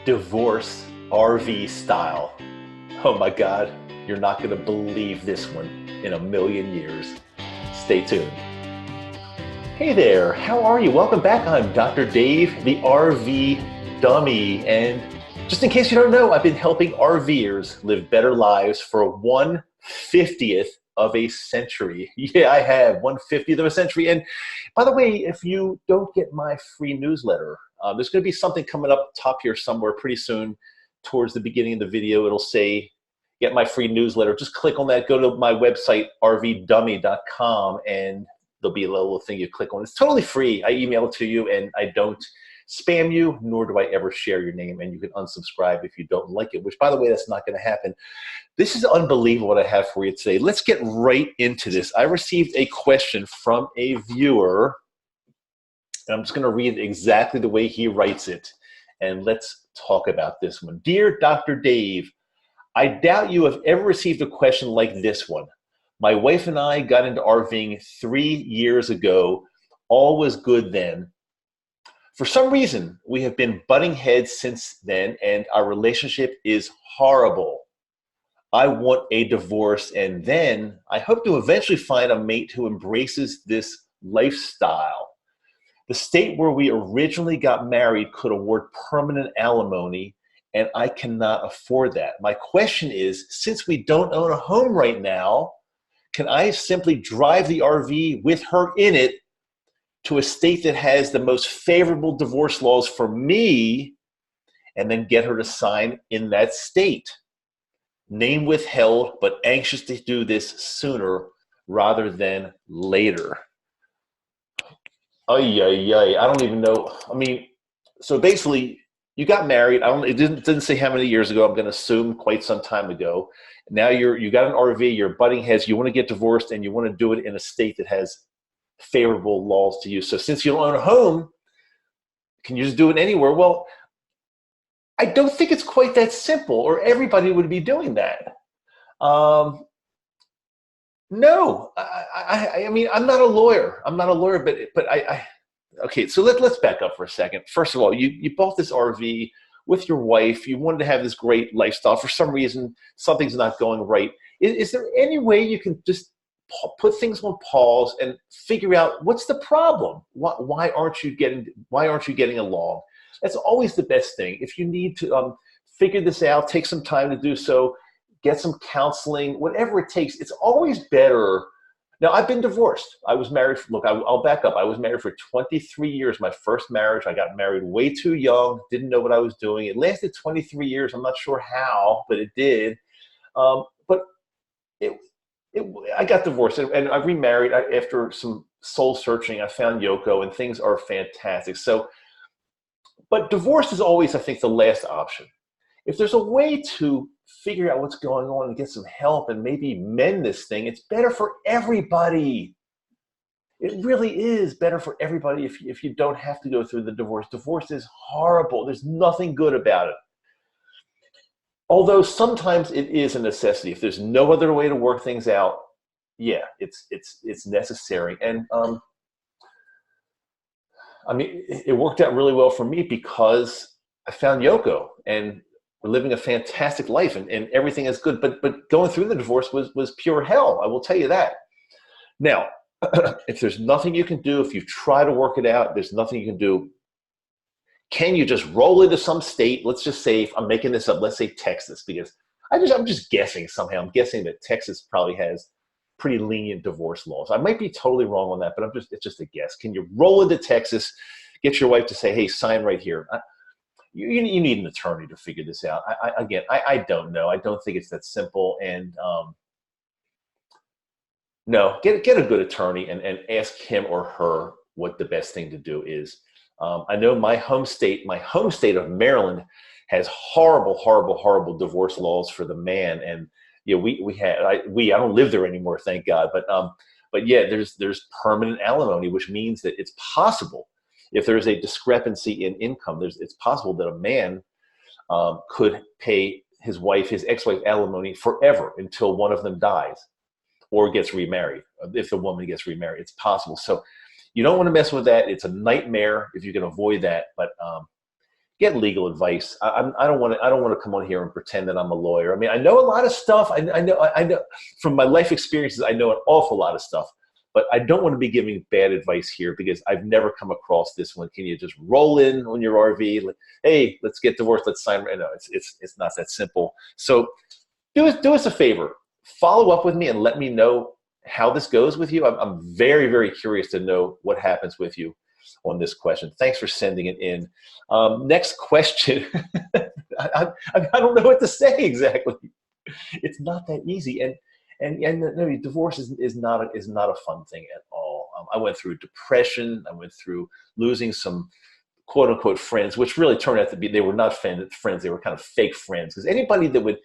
Divorce RV style. Oh my God, you're not going to believe this one in a million years. Stay tuned. Hey there, how are you? Welcome back. I'm Dr. Dave, the RV dummy. And just in case you don't know, I've been helping RVers live better lives for 1/50th of a century. Yeah, I have 1/50th of a century. And by the way, if you don't get my free newsletter, there's going to be something coming up top here somewhere pretty soon towards the beginning of the video. It'll say, get my free newsletter. Just click on that. Go to my website, rvdummy.com, and there'll be a little thing you click on. It's totally free. I email it to you, and I don't spam you, nor do I ever share your name, and you can unsubscribe if you don't like it, which, by the way, that's not going to happen. This is unbelievable what I have for you today. Let's get right into this. I received a question from a viewer, and I'm just going to read it exactly the way he writes it, and let's talk about this one. Dear Dr. Dave, I doubt you have ever received a question like this one. My wife and I got into RVing 3 years ago. All was good then. For some reason, we have been butting heads since then, and our relationship is horrible. I want a divorce, and then I hope to eventually find a mate who embraces this lifestyle. The state where we originally got married could award permanent alimony, and I cannot afford that. My question is, since we don't own a home right now, can I simply drive the RV with her in it to a state that has the most favorable divorce laws for me, and then get her to sign in that state? Name withheld, but anxious to do this sooner rather than later. Ay, ay, ay. I don't even know. I mean, so basically, you got married. It didn't say how many years ago. I'm going to assume quite some time ago. Now you got an RV. You're butting heads. You want to get divorced, and you want to do it in a state that has favorable laws to you. So since you don't own a home, can you just do it anywhere? Well, I don't think it's quite that simple, or everybody would be doing that. No, I mean, I'm not a lawyer. But okay, so let's back up for a second. First of all, you bought this RV with your wife. You wanted to have this great lifestyle. For some reason, something's not going right. Is there any way you can just put things on pause and figure out what's the problem? Why aren't you getting along? That's always the best thing. If you need to figure this out, take some time to do so. Get some counseling, whatever it takes. It's always better. Now, I've been divorced. I was married. Look, I'll back up. I was married for 23 years, my first marriage. I got married way too young, didn't know what I was doing. It lasted 23 years. I'm not sure how, but it did. But I got divorced, and I remarried after some soul searching. I found Yoko, and things are fantastic. So, but divorce is always, I think, the last option. If there's a way to figure out what's going on and get some help and maybe mend this thing, it's better for everybody. It really is better for everybody if you don't have to go through the divorce. Divorce is horrible. There's nothing good about it. Although sometimes it is a necessity. If there's no other way to work things out, yeah, it's necessary. And I mean, it worked out really well for me because I found Yoko, and we're living a fantastic life, and everything is good. But going through the divorce was pure hell. I will tell you that. Now, if there's nothing you can do, if you try to work it out, there's nothing you can do. Can you just roll into some state? Let's just say, if I'm making this up, let's say Texas, because I'm just guessing somehow. I'm guessing that Texas probably has pretty lenient divorce laws. I might be totally wrong on that, but it's just a guess. Can you roll into Texas, get your wife to say, hey, sign right here? You need an attorney to figure this out. I don't know. I don't think it's that simple. And no, get a good attorney and ask him or her what the best thing to do is. I know my home state of Maryland has horrible, horrible, horrible divorce laws for the man. And I don't live there anymore, thank God. But yeah, there's permanent alimony, which means that it's possible. If there's a discrepancy in income, it's possible that a man could pay his ex-wife alimony forever until one of them dies or gets remarried. If the woman gets remarried, it's possible. So you don't want to mess with that. It's a nightmare if you can avoid that. But get legal advice. I don't want to come on here and pretend that I'm a lawyer. I mean, I know a lot of stuff. I know from my life experiences, I know an awful lot of stuff, but I don't want to be giving bad advice here because I've never come across this one. Can you just roll in on your RV? Like, hey, let's get divorced. Let's sign. No, it's not that simple. So do us a favor. Follow up with me and let me know how this goes with you. I'm very, very curious to know what happens with you on this question. Thanks for sending it in. Next question. I don't know what to say exactly. It's not that easy, and no, divorce is not a fun thing at all. I went through depression. I went through losing some quote unquote friends, which really turned out to be, they were not friends. They were kind of fake friends, because anybody that would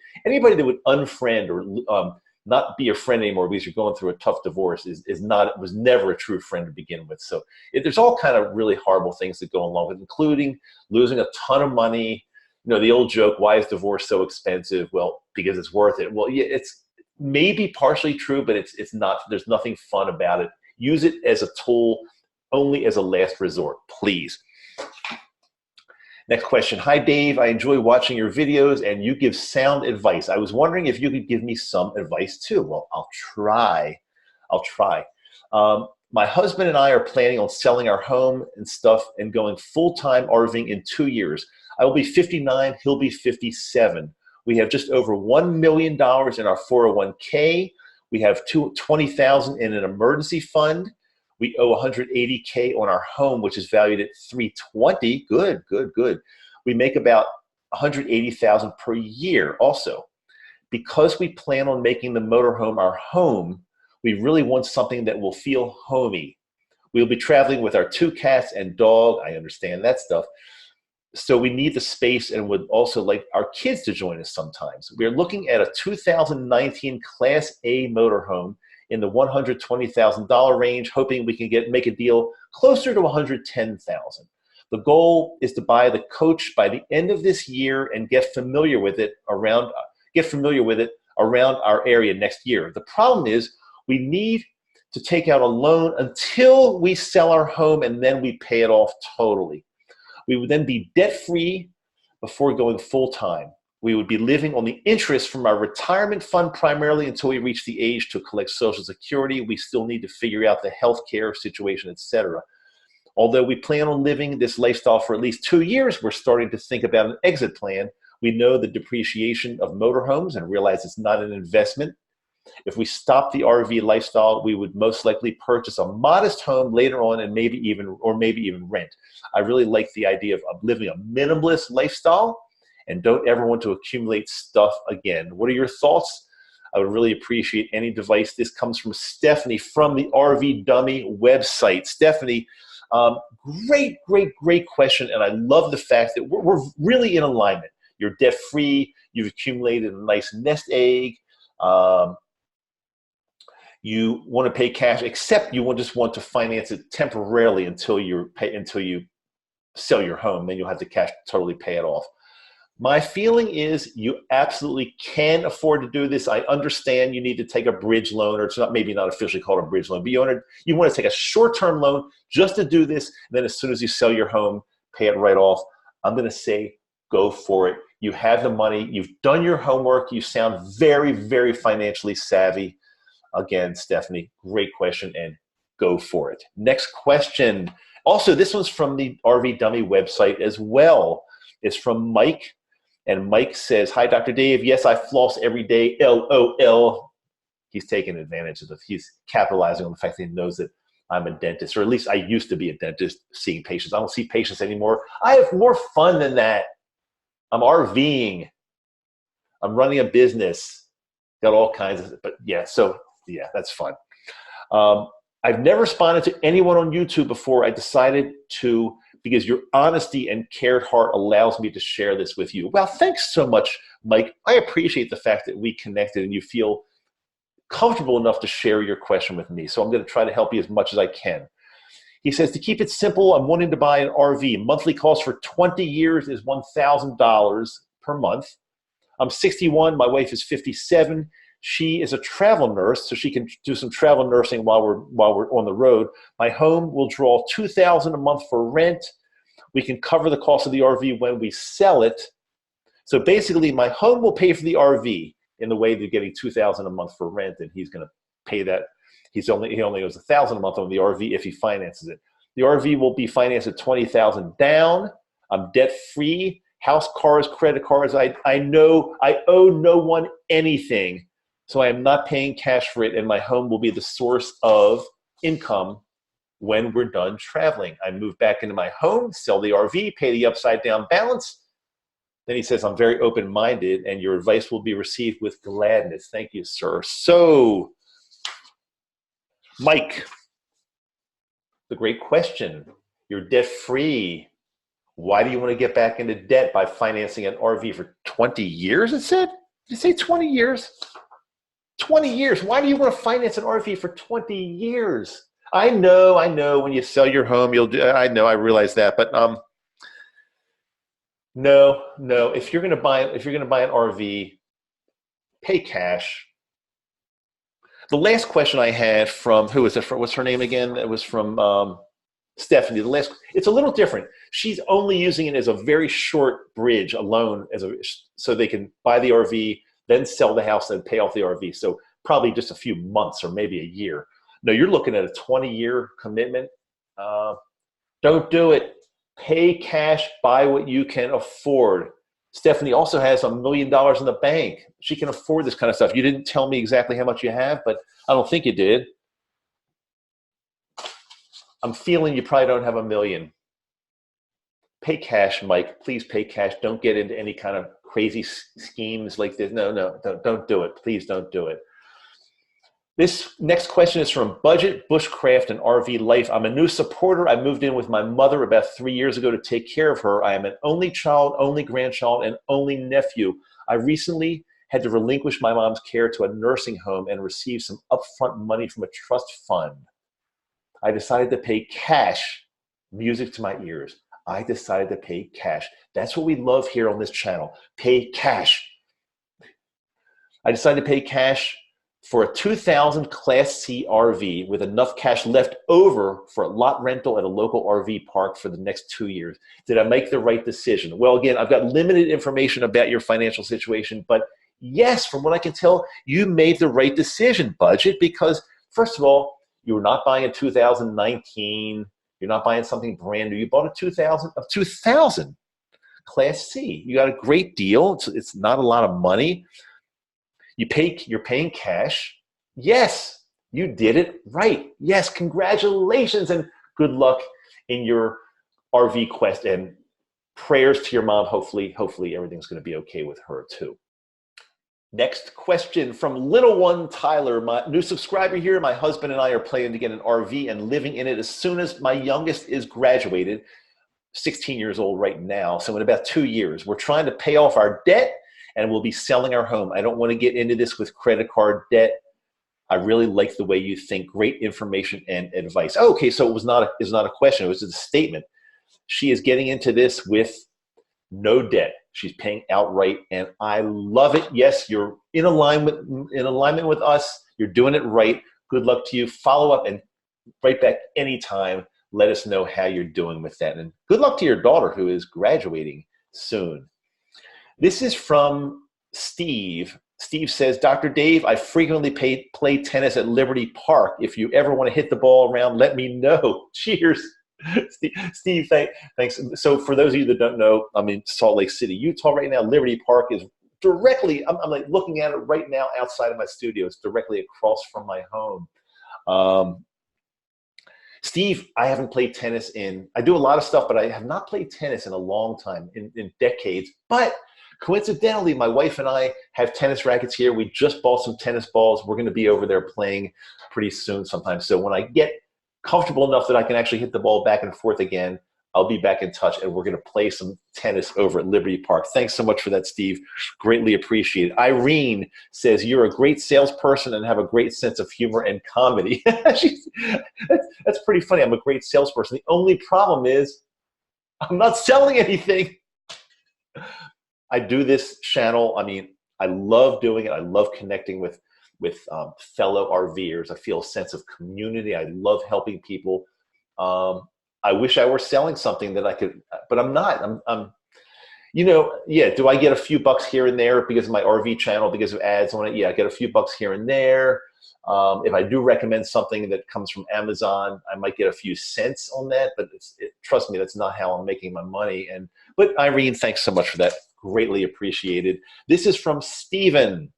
unfriend or not be your friend anymore because you're going through a tough divorce was never a true friend to begin with. So there's all kind of really horrible things that go along with, including losing a ton of money. You know, the old joke, why is divorce so expensive? Well, because it's worth it. Well, yeah, it's maybe partially true, but it's not. There's nothing fun about it. Use it as a tool, only as a last resort, please. Next question. Hi, Dave. I enjoy watching your videos and you give sound advice. I was wondering if you could give me some advice too. Well, I'll try. My husband and I are planning on selling our home and stuff and going full-time RVing in 2 years. I will be 59. He'll be 57. We have just over $1 million in our 401k. We have $20,000 in an emergency fund. We owe $180K on our home, which is valued at $320. Good. We make about $180,000 per year also. Because we plan on making the motorhome our home, we really want something that will feel homey. We'll be traveling with our 2 cats and dog. I understand that stuff. So we need the space and would also like our kids to join us sometimes. We're looking at a 2019 Class A motorhome in the $120,000 range, hoping we can make a deal closer to $110,000. The goal is to buy the coach by the end of this year and get familiar with it around our area next year. The problem is we need to take out a loan until we sell our home and then we pay it off totally. We would then be debt-free before going full-time. We would be living on the interest from our retirement fund primarily until we reach the age to collect Social Security. We still need to figure out the healthcare situation, etc. Although we plan on living this lifestyle for at least 2 years, we're starting to think about an exit plan. We know the depreciation of motorhomes and realize it's not an investment. If we stop the RV lifestyle, we would most likely purchase a modest home later on and maybe even rent. I really like the idea of living a minimalist lifestyle and don't ever want to accumulate stuff again. What are your thoughts? I would really appreciate any advice. This comes from Stephanie from the RV Dummy website. Stephanie, great question, and I love the fact that we're really in alignment. You're debt-free. You've accumulated a nice nest egg. You want to pay cash, except you just want to finance it temporarily until you sell your home. Then you'll have the cash to totally pay it off. My feeling is you absolutely can afford to do this. I understand you need to take a bridge loan, or it's maybe not officially called a bridge loan, but you want to take a short-term loan just to do this. And then as soon as you sell your home, pay it right off. I'm going to say go for it. You have the money. You've done your homework. You sound very, very financially savvy. Again, Stephanie, great question, and go for it. Next question. Also, this one's from the RV Dummy website as well. It's from Mike. And Mike says, hi, Dr. Dave. Yes, I floss every day. LOL. He's taking advantage of it. He's capitalizing on the fact that he knows that I'm a dentist, or at least I used to be a dentist seeing patients. I don't see patients anymore. I have more fun than that. I'm RVing. I'm running a business. Got all kinds of, but yeah, that's fun. I've never responded to anyone on YouTube before. I decided to, because your honesty and cared heart allows me to share this with you. Well, thanks so much, Mike. I appreciate the fact that we connected and you feel comfortable enough to share your question with me. So I'm going to try to help you as much as I can. He says, to keep it simple, I'm wanting to buy an RV. Monthly cost for 20 years is $1,000 per month. I'm 61. My wife is 57. She is a travel nurse, so she can do some travel nursing while we're on the road. My home will draw $2,000 a month for rent. We can cover the cost of the RV when we sell it. So basically, my home will pay for the RV in the way they're getting $2,000 a month for rent, and he's going to pay that. He only owes $1,000 a month on the RV if he finances it. The RV will be financed at $20,000 down. I'm debt free. House, cars, credit cards. I know I owe no one anything, so I am not paying cash for it, and my home will be the source of income when we're done traveling. I move back into my home, sell the RV, pay the upside down balance. Then he says, I'm very open-minded, and your advice will be received with gladness. Thank you, sir. So, Mike, the great question. You're debt-free. Why do you want to get back into debt by financing an RV for 20 years, it said? Did you say 20 years? 20 years. Why do you want to finance an RV for 20 years? I know when you sell your home, I realize that, but no. If you're going to buy an RV, pay cash. The last question I had from, who was it from? What's her name again? It was from Stephanie. It's a little different. She's only using it as a very short bridge, a loan, so they can buy the RV, then sell the house and pay off the RV. So probably just a few months or maybe a year. No, you're looking at a 20-year commitment. Don't do it. Pay cash, buy what you can afford. Stephanie also has $1 million in the bank. She can afford this kind of stuff. You didn't tell me exactly how much you have, but I don't think you did. I'm feeling you probably don't have $1 million. Pay cash, Mike. Please pay cash. Don't get into any kind of crazy schemes like this. No, don't do it. Please don't do it. This next question is from Budget, Bushcraft, and RV Life. I'm a new supporter. I moved in with my mother about 3 years ago to take care of her. I am an only child, only grandchild, and only nephew. I recently had to relinquish my mom's care to a nursing home and receive some upfront money from a trust fund. I decided to pay cash. Music to my ears. I decided to pay cash. That's what we love here on this channel. Pay cash. I decided to pay cash for a 2000 Class C RV with enough cash left over for a lot rental at a local RV park for the next 2 years. Did I make the right decision? Well, again, I've got limited information about your financial situation, but yes, from what I can tell, you made the right decision, Budget, because first of all, you were not buying a 2019. You're not buying something brand new. You bought a 2000 Class C. You got a great deal. It's not a lot of money. You're paying cash. Yes, you did it right. Yes, congratulations and good luck in your RV quest, and prayers to your mom. Hopefully everything's going to be okay with her too. Next question from Little One Tyler, my new subscriber here. My husband and I are planning to get an RV and living in it as soon as my youngest is graduated, 16 years old right now. So in about 2 years, we're trying to pay off our debt and we'll be selling our home. I don't want to get into this with credit card debt. I really like the way you think. Great information and advice. Oh, okay, so it's not a question. It was a statement. She is getting into this with no debt. She's paying outright, and I love it. Yes, you're in alignment with us. You're doing it right. Good luck to you. Follow up and write back anytime. Let us know how you're doing with that. And good luck to your daughter who is graduating soon. This is from Steve. Steve says, Dr. Dave, I frequently play tennis at Liberty Park. If you ever want to hit the ball around, let me know. Cheers. Steve, thanks. So for those of you that don't know, I'm in Salt Lake City, Utah right now. Liberty Park is directly, I'm like looking at it right now outside of my studio. It's directly across from my home. Steve, I haven't played tennis I do a lot of stuff, but I have not played tennis in a long time, in decades. But coincidentally, my wife and I have tennis rackets here. We just bought some tennis balls. We're going to be over there playing pretty soon sometime. So when I get comfortable enough that I can actually hit the ball back and forth again, I'll be back in touch, and we're going to play some tennis over at Liberty Park. Thanks so much for that, Steve. Greatly appreciated. Irene says, you're a great salesperson and have a great sense of humor and comedy. That's pretty funny. I'm a great salesperson. The only problem is I'm not selling anything. I do this channel. I mean, I love doing it. I love connecting with fellow RVers. I feel a sense of community. I love helping people. I wish I were selling something that I could, but I'm not. I'm you know, yeah, do I get a few bucks here and there because of my RV channel, because of ads on it? Yeah, I get a few bucks here and there. If I do recommend something that comes from Amazon, I might get a few cents on that, but trust me, that's not how I'm making my money. But Irene, thanks so much for that. Greatly appreciated. This is from Steven.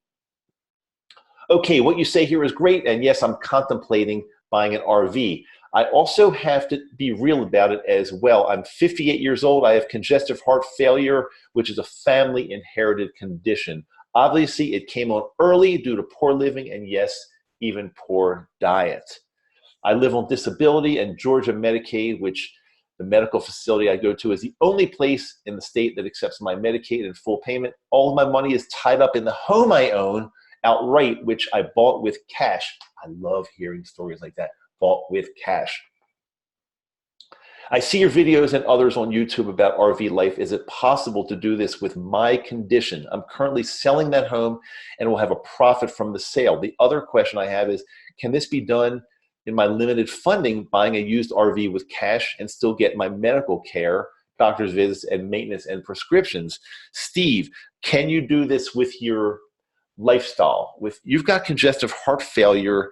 Okay, what you say here is great, and yes, I'm contemplating buying an RV. I also have to be real about it as well. I'm 58 years old. I have congestive heart failure, which is a family inherited condition. Obviously, it came on early due to poor living and, yes, even poor diet. I live on disability and Georgia Medicaid, which the medical facility I go to is the only place in the state that accepts my Medicaid in full payment. All of my money is tied up in the home I own outright, which I bought with cash. I love hearing stories like that. Bought with cash. I see your videos and others on YouTube about RV life. Is it possible to do this with my condition? I'm currently selling that home and will have a profit from the sale. The other question I have is, can this be done in my limited funding, buying a used RV with cash and still get my medical care, doctor's visits, and maintenance and prescriptions? Steve, can you do this with your lifestyle? You've got congestive heart failure.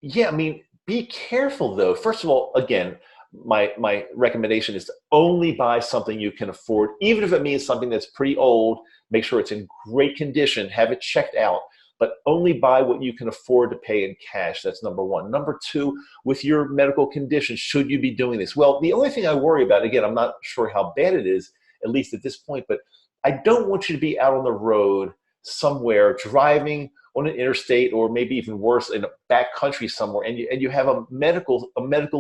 Yeah, I mean, be careful though. First of all, again, my recommendation is to only buy something you can afford, even if it means something that's pretty old. Make sure it's in great condition, have it checked out, but only buy what you can afford to pay in cash. That's number one. Number two, with your medical condition, should you be doing this? Well, the only thing I worry about, again, I'm not sure how bad it is, at least at this point, but I don't want you to be out on the road somewhere driving on an interstate, or maybe even worse, in a back country somewhere, and you have a medical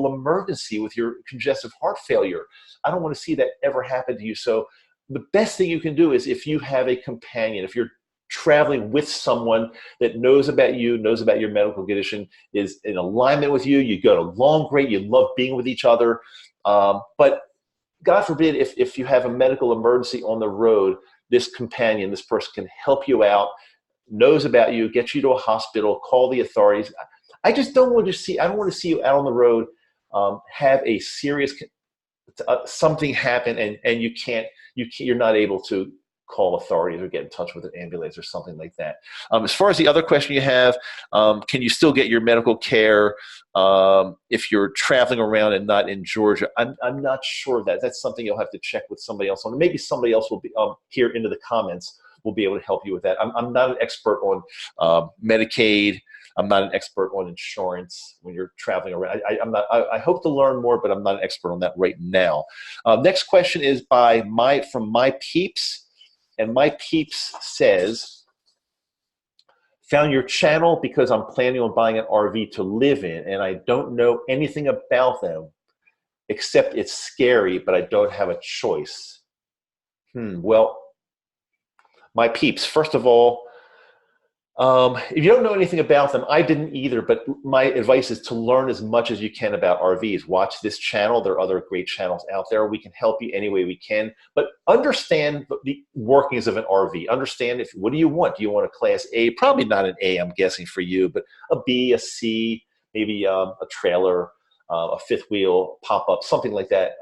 emergency with your congestive heart failure. I don't want to see that ever happen to you. So the best thing you can do is, if you have a companion, if you're traveling with someone that knows about you, knows about your medical condition, is in alignment with you, you get along great, you love being with each other. But God forbid, if you have a medical emergency on the road, this companion, this person can help you out, knows about you, get you to a hospital, call the authorities. I just don't want to see, I don't want to see you out on the road, have a serious, something happen and you're not able to call authorities or get in touch with an ambulance or something like that. As far as the other question you have, can you still get your medical care if you're traveling around and not in Georgia? I'm not sure of that. That's something you'll have to check with somebody else on. Maybe somebody else will be here into the comments will be able to help you with that. I'm not an expert on Medicaid. I'm not an expert on insurance when you're traveling around. I hope to learn more, but I'm not an expert on that right now. Next question is from my peeps. And my peeps says, found your channel because I'm planning on buying an RV to live in, and I don't know anything about them except it's scary, but I don't have a choice. Well, my peeps, first of all, if you don't know anything about them, I didn't either, but my advice is to learn as much as you can about RVs. Watch this channel. There are other great channels out there. We can help you any way we can, but understand the workings of an RV. Understand what do you want? Do you want a class A? Probably not an A, I'm guessing for you, but a B, a C, maybe a trailer, a fifth wheel, pop-up, something like that.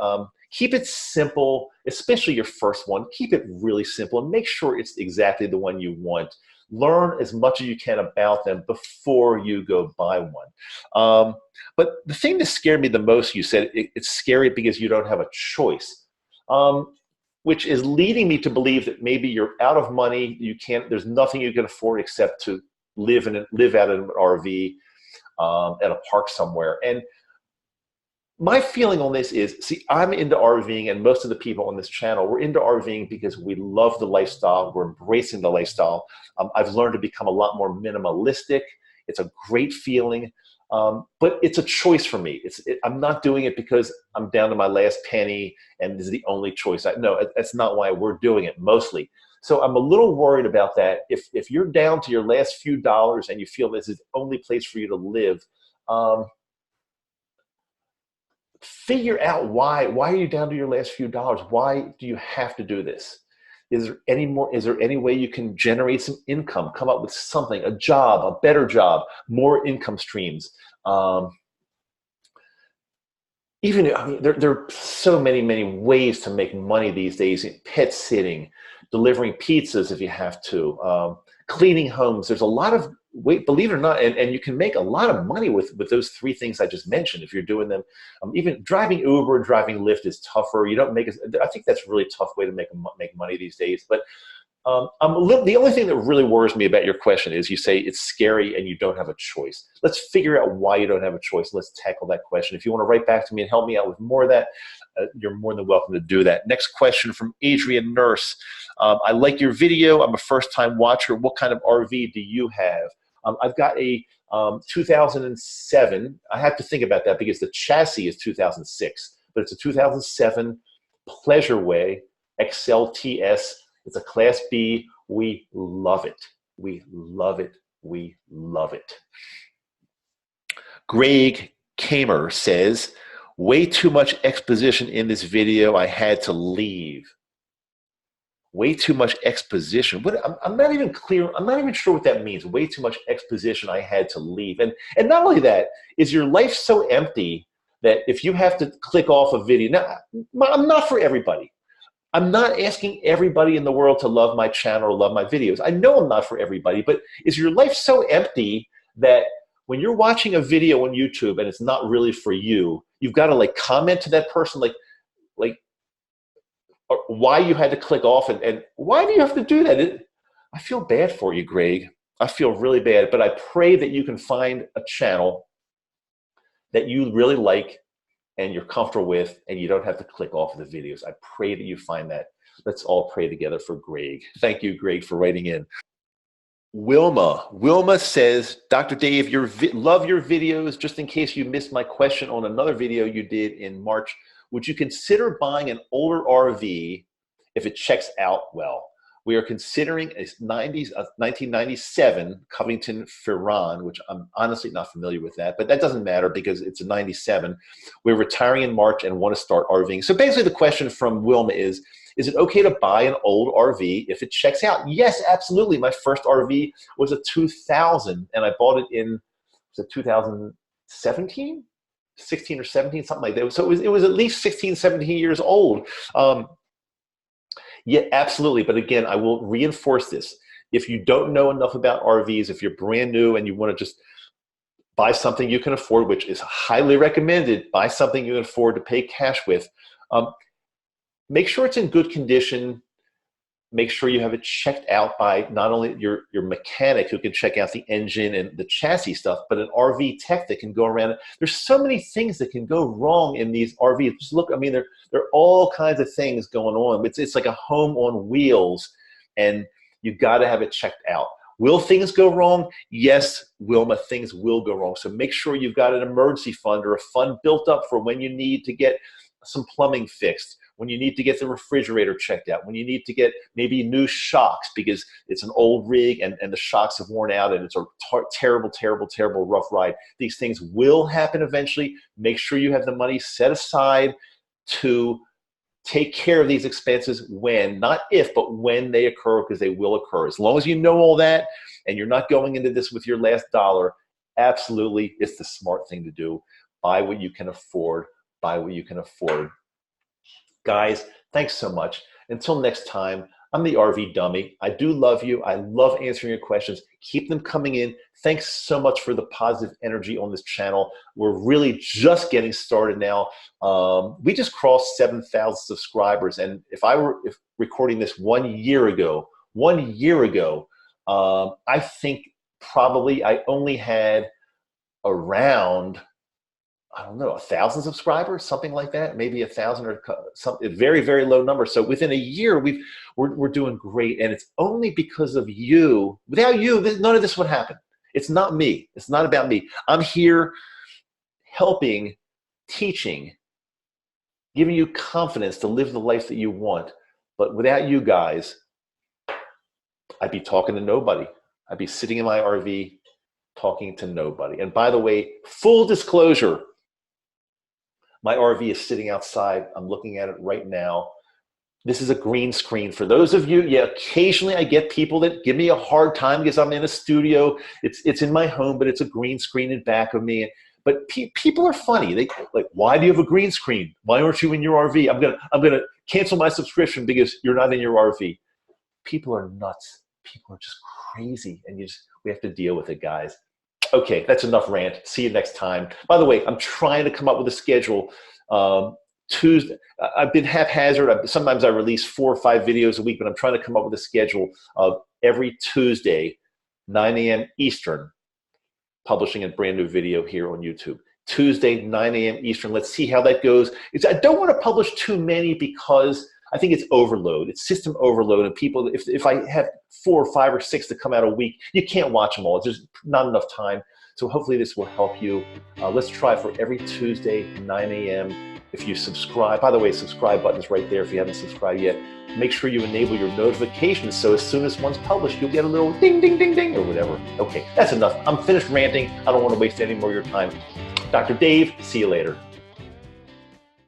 Keep it simple, especially your first one. Keep it really simple and make sure it's exactly the one you want. Learn as much as you can about them before you go buy one. But the thing that scared me the most, you said, it's scary because you don't have a choice, which is leading me to believe that maybe you're out of money. There's nothing you can afford except to live out in an RV at a park somewhere. And my feeling on this is, see, I'm into RVing, and most of the people on this channel, we're into RVing because we love the lifestyle. We're embracing the lifestyle. I've learned to become a lot more minimalistic. It's a great feeling, but it's a choice for me. I'm not doing it because I'm down to my last penny and this is the only choice. No, that's not why we're doing it mostly. So I'm a little worried about that. If you're down to your last few dollars and you feel this is the only place for you to live, figure out why are you down to your last few dollars? Why do you have to do this? Is there any way you can generate some income, come up with something, a job, a better job, more income streams? even, I mean, there are so many ways to make money these days. Pet sitting, delivering pizzas if you have to, cleaning homes. There's a lot of, believe it or not, and you can make a lot of money with those three things I just mentioned if you're doing them. Even driving Uber, driving Lyft is tougher. You don't make it. I think that's a really tough way to make money these days. But the only thing that really worries me about your question is you say it's scary and you don't have a choice. Let's figure out why you don't have a choice. Let's tackle that question. If you want to write back to me and help me out with more of that, you're more than welcome to do that. Next question from Adrian Nurse. I like your video. I'm a first-time watcher. What kind of RV do you have? I've got a 2007. I have to think about that because the chassis is 2006, but it's a 2007 Pleasureway XLTS. It's a Class B. We love it. We love it. We love it. Greg Kamer says, way too much exposition in this video. I had to leave. Way too much exposition. I'm not even clear. I'm not even sure what that means. Way too much exposition. I had to leave. And not only that, is your life so empty that if you have to click off a video, now, I'm not for everybody. I'm not asking everybody in the world to love my channel or love my videos. I know I'm not for everybody, but is your life so empty that when you're watching a video on YouTube and it's not really for you, you've got to like comment to that person like why you had to click off and why do you have to do that? I feel bad for you, Greg. I feel really bad, but I pray that you can find a channel that you really like and you're comfortable with, and you don't have to click off of the videos. I pray that you find that. Let's all pray together for Greg. Thank you, Greg, for writing in. Wilma says, Dr. Dave, love your videos. Just in case you missed my question on another video you did in March, would you consider buying an older RV if it checks out well? We are considering a 1997 Covington Ferran, which I'm honestly not familiar with that, but that doesn't matter because it's a 97. We're retiring in March and want to start RVing. So basically the question from Wilma is it okay to buy an old RV if it checks out? Yes, absolutely. My first RV was a 2000 and I bought it in, was it 2017? 16 or 17, something like that. So it was at least 16, 17 years old. Yeah, absolutely. But again, I will reinforce this. If you don't know enough about RVs, if you're brand new and you want to just buy something you can afford, which is highly recommended, buy something you can afford to pay cash with, make sure it's in good condition. Make sure you have it checked out by not only your mechanic who can check out the engine and the chassis stuff, but an RV tech that can go around. There's so many things that can go wrong in these RVs. Just look, I mean, there are all kinds of things going on. It's like a home on wheels, and you got to have it checked out. Will things go wrong? Yes, Wilma, things will go wrong. So make sure you've got an emergency fund or a fund built up for when you need to get some plumbing fixed, when you need to get the refrigerator checked out, when you need to get maybe new shocks because it's an old rig and the shocks have worn out and it's a terrible, terrible, terrible rough ride. These things will happen eventually. Make sure you have the money set aside to take care of these expenses when, not if, but when they occur, because they will occur. As long as you know all that and you're not going into this with your last dollar, absolutely, it's the smart thing to do. Buy what you can afford. Buy what you can afford. Guys, thanks so much. Until next time, I'm the RV Dummy. I do love you. I love answering your questions. Keep them coming in. Thanks so much for the positive energy on this channel. We're really just getting started now. We just crossed 7,000 subscribers. And if recording this 1 year ago, I think probably I only had around, I don't know, 1,000 subscribers, something like that, maybe 1,000 or something, a very, very low number. So within a year, we're doing great, and it's only because of you. Without you, none of this would happen. It's not me. It's not about me. I'm here helping, teaching, giving you confidence to live the life that you want. But without you guys, I'd be talking to nobody. I'd be sitting in my RV talking to nobody. And by the way, full disclosure, my RV is sitting outside. I'm looking at it right now. This is a green screen. For those of you, yeah, occasionally I get people that give me a hard time because I'm in a studio. It's in my home, but it's a green screen in back of me. But people are funny. They like, why do you have a green screen? Why aren't you in your RV? I'm gonna cancel my subscription because you're not in your RV. People are nuts. People are just crazy, and we have to deal with it, guys. Okay, that's enough rant. See you next time. By the way, I'm trying to come up with a schedule. Tuesday, I've been haphazard. Sometimes I release 4 or 5 videos a week, but I'm trying to come up with a schedule of every Tuesday, 9 a.m. Eastern, publishing a brand new video here on YouTube. Tuesday, 9 a.m. Eastern. Let's see how that goes. I don't want to publish too many because I think it's overload. It's system overload, and people, if I have 4 or 5 or 6 to come out a week, you can't watch them all. It's just not enough time. So hopefully this will help you. Let's try for every Tuesday, 9 a.m. If you subscribe, by the way, subscribe button is right there if you haven't subscribed yet. Make sure you enable your notifications so as soon as one's published, you'll get a little ding, ding, ding, ding, or whatever. Okay, that's enough. I'm finished ranting. I don't want to waste any more of your time. Dr. Dave, see you later.